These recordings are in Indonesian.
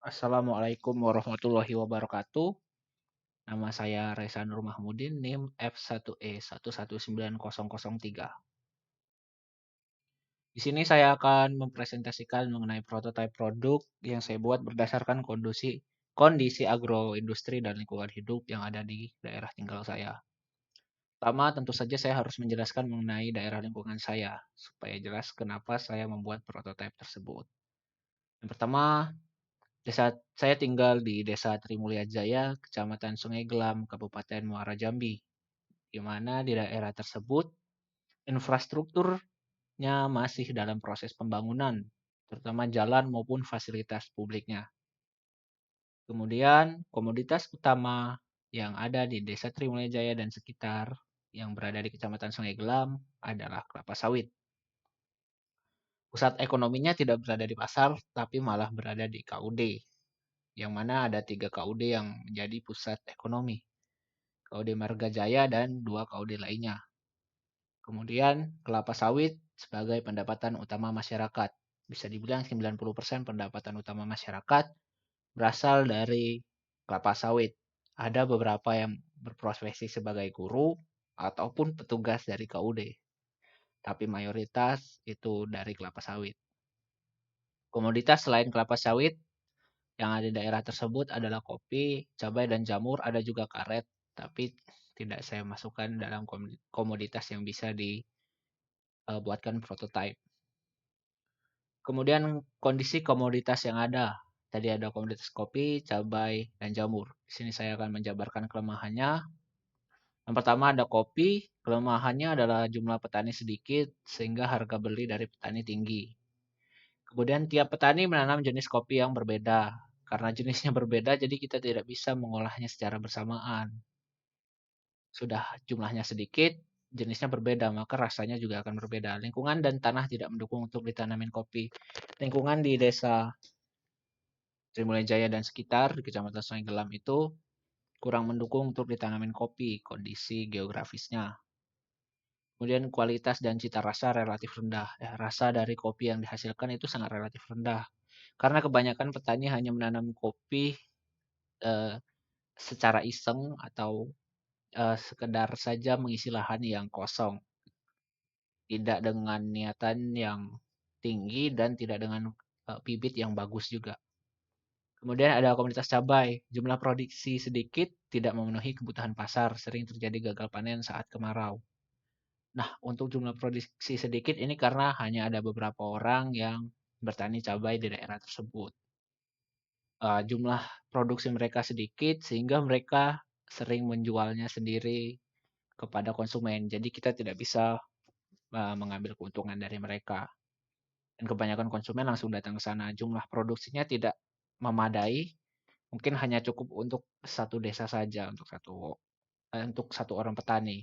Assalamualaikum warahmatullahi wabarakatuh. Nama saya Reza Nur Mahmudin, NIM F1E119003. Di sini saya akan mempresentasikan mengenai prototipe produk yang saya buat berdasarkan kondisi agroindustri dan lingkungan hidup yang ada di daerah tinggal saya. Pertama, tentu saja saya harus menjelaskan mengenai daerah lingkungan saya, supaya jelas kenapa saya membuat prototipe tersebut. Yang pertama, saya tinggal di Desa Trimulya Jaya, Kecamatan Sungai Gelam, Kabupaten Muara Jambi, di mana di daerah tersebut infrastrukturnya masih dalam proses pembangunan, terutama jalan maupun fasilitas publiknya. Kemudian, komoditas utama yang ada di Desa Trimulya Jaya dan sekitar yang berada di Kecamatan Sungai Gelam adalah kelapa sawit. Pusat ekonominya tidak berada di pasar, tapi malah berada di KUD, yang mana ada 3 KUD yang menjadi pusat ekonomi. KUD Marga Jaya dan 2 KUD lainnya. Kemudian kelapa sawit sebagai pendapatan utama masyarakat. Bisa dibilang 90% pendapatan utama masyarakat berasal dari kelapa sawit. Ada beberapa yang berprofesi sebagai guru ataupun petugas dari KUD, tapi mayoritas itu dari kelapa sawit. Komoditas selain kelapa sawit yang ada di daerah tersebut adalah kopi, cabai, dan jamur, ada juga karet, tapi tidak saya masukkan dalam komoditas yang bisa dibuatkan prototipe. Kemudian kondisi komoditas yang ada. Tadi ada komoditas kopi, cabai, dan jamur. Di sini saya akan menjabarkan kelemahannya. Yang pertama ada kopi, kelemahannya adalah jumlah petani sedikit sehingga harga beli dari petani tinggi. Kemudian tiap petani menanam jenis kopi yang berbeda. Karena jenisnya berbeda, jadi kita tidak bisa mengolahnya secara bersamaan. Sudah jumlahnya sedikit, jenisnya berbeda, maka rasanya juga akan berbeda. Lingkungan dan tanah tidak mendukung untuk ditanamin kopi. Lingkungan di desa Trimulya Jaya dan sekitar di Kecamatan Sungai Gelam itu kurang mendukung untuk ditanamin kopi, kondisi geografisnya. Kemudian kualitas dan cita rasa relatif rendah. Rasa dari kopi yang dihasilkan itu sangat relatif rendah. Karena kebanyakan petani hanya menanam kopi eh, secara iseng atau sekedar saja mengisi lahan yang kosong. Tidak dengan niatan yang tinggi dan tidak dengan bibit yang bagus juga. Kemudian ada komunitas cabai. Jumlah produksi sedikit, tidak memenuhi kebutuhan pasar, sering terjadi gagal panen saat kemarau. Nah, untuk jumlah produksi sedikit ini karena hanya ada beberapa orang yang bertani cabai di daerah tersebut. Jumlah produksi mereka sedikit sehingga mereka sering menjualnya sendiri kepada konsumen. Jadi kita tidak bisa mengambil keuntungan dari mereka. Dan kebanyakan konsumen langsung datang ke sana. Jumlah produksinya tidak memadai, mungkin hanya cukup untuk satu desa saja, untuk satu orang petani.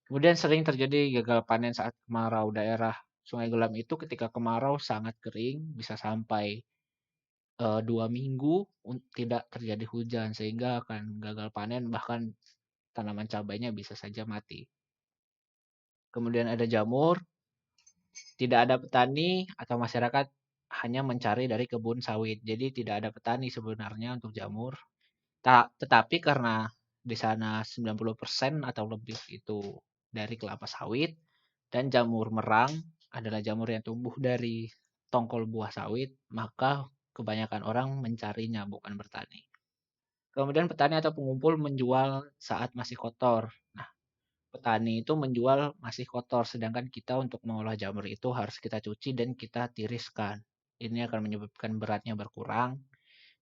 Kemudian sering terjadi gagal panen saat kemarau. Daerah Sungai Gelam itu ketika kemarau sangat kering, bisa sampai 2 minggu tidak terjadi hujan sehingga akan gagal panen, bahkan tanaman cabainya bisa saja mati. Kemudian ada jamur, tidak ada petani atau masyarakat hanya mencari dari kebun sawit. Jadi tidak ada petani sebenarnya untuk jamur. Tetapi karena di sana 90% atau lebih itu dari kelapa sawit dan jamur merang adalah jamur yang tumbuh dari tongkol buah sawit, maka kebanyakan orang mencarinya bukan bertani. Kemudian petani atau pengumpul menjual saat masih kotor. Nah, petani itu menjual masih kotor, sedangkan kita untuk mengolah jamur itu harus kita cuci dan kita tiriskan. Ini akan menyebabkan beratnya berkurang,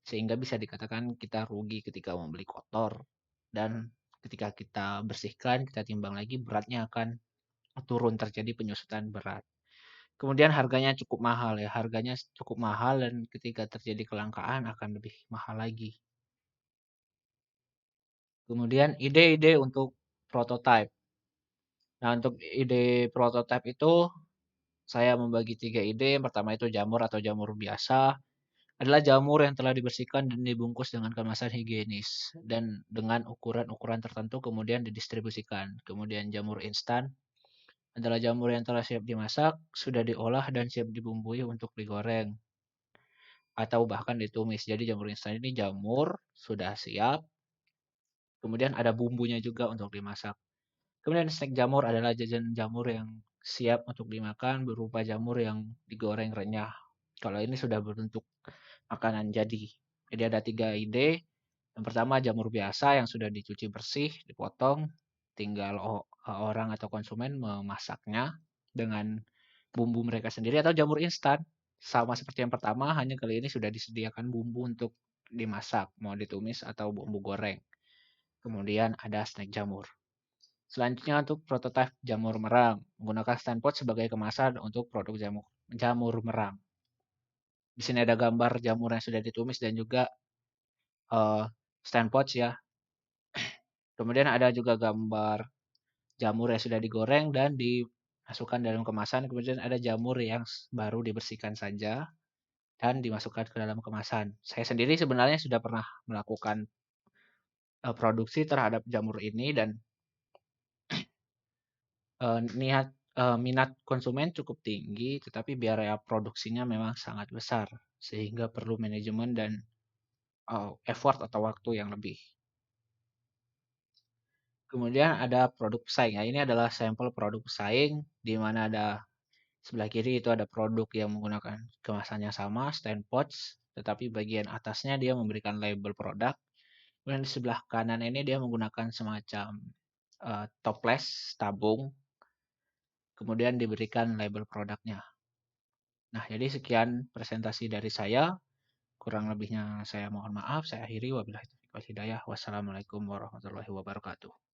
sehingga bisa dikatakan kita rugi ketika membeli kotor. Dan ketika kita bersihkan, kita timbang lagi, beratnya akan turun, terjadi penyusutan berat. Kemudian harganya cukup mahal ya, harganya cukup mahal dan ketika terjadi kelangkaan akan lebih mahal lagi. Kemudian ide-ide untuk prototype. Nah, untuk ide prototype itu saya membagi 3 ide. Yang pertama itu jamur atau jamur biasa. Adalah jamur yang telah dibersihkan dan dibungkus dengan kemasan higienis dan dengan ukuran-ukuran tertentu kemudian didistribusikan. Kemudian jamur instan adalah jamur yang telah siap dimasak, sudah diolah dan siap dibumbui untuk digoreng. atau bahkan ditumis. Jadi jamur instan ini jamur sudah siap, kemudian ada bumbunya juga untuk dimasak. Kemudian snack jamur adalah jajanan jamur yang siap untuk dimakan berupa jamur yang digoreng renyah. Kalau ini sudah berbentuk makanan jadi. Jadi ada 3 ide. Yang pertama jamur biasa yang sudah dicuci bersih, dipotong, tinggal orang atau konsumen memasaknya dengan bumbu mereka sendiri, atau jamur instan. Sama seperti yang pertama, hanya kali ini sudah disediakan bumbu untuk dimasak, mau ditumis atau bumbu goreng. Kemudian ada snack jamur. Selanjutnya untuk prototipe jamur merang, menggunakan stand pot sebagai kemasan untuk produk jamur merang. Di sini ada gambar jamur yang sudah ditumis dan juga stand pot ya. Kemudian ada juga gambar jamur yang sudah digoreng dan dimasukkan dalam kemasan. Kemudian ada jamur yang baru dibersihkan saja dan dimasukkan ke dalam kemasan. Saya sendiri sebenarnya sudah pernah melakukan produksi terhadap jamur ini dan minat konsumen cukup tinggi, tetapi biaya produksinya memang sangat besar sehingga perlu manajemen dan effort atau waktu yang lebih. Kemudian ada produk pesaing. Nah, ini adalah sampel produk pesaing di mana ada sebelah kiri itu ada produk yang menggunakan kemasan yang sama, stand pouch, tetapi bagian atasnya dia memberikan label produk. Kemudian di sebelah kanan ini dia menggunakan semacam toples, tabung, kemudian diberikan label produknya. Nah, jadi sekian presentasi dari saya. Kurang lebihnya saya mohon maaf. Saya akhiri. Wabillahi taufiq wal hidayah. Wassalamualaikum warahmatullahi wabarakatuh.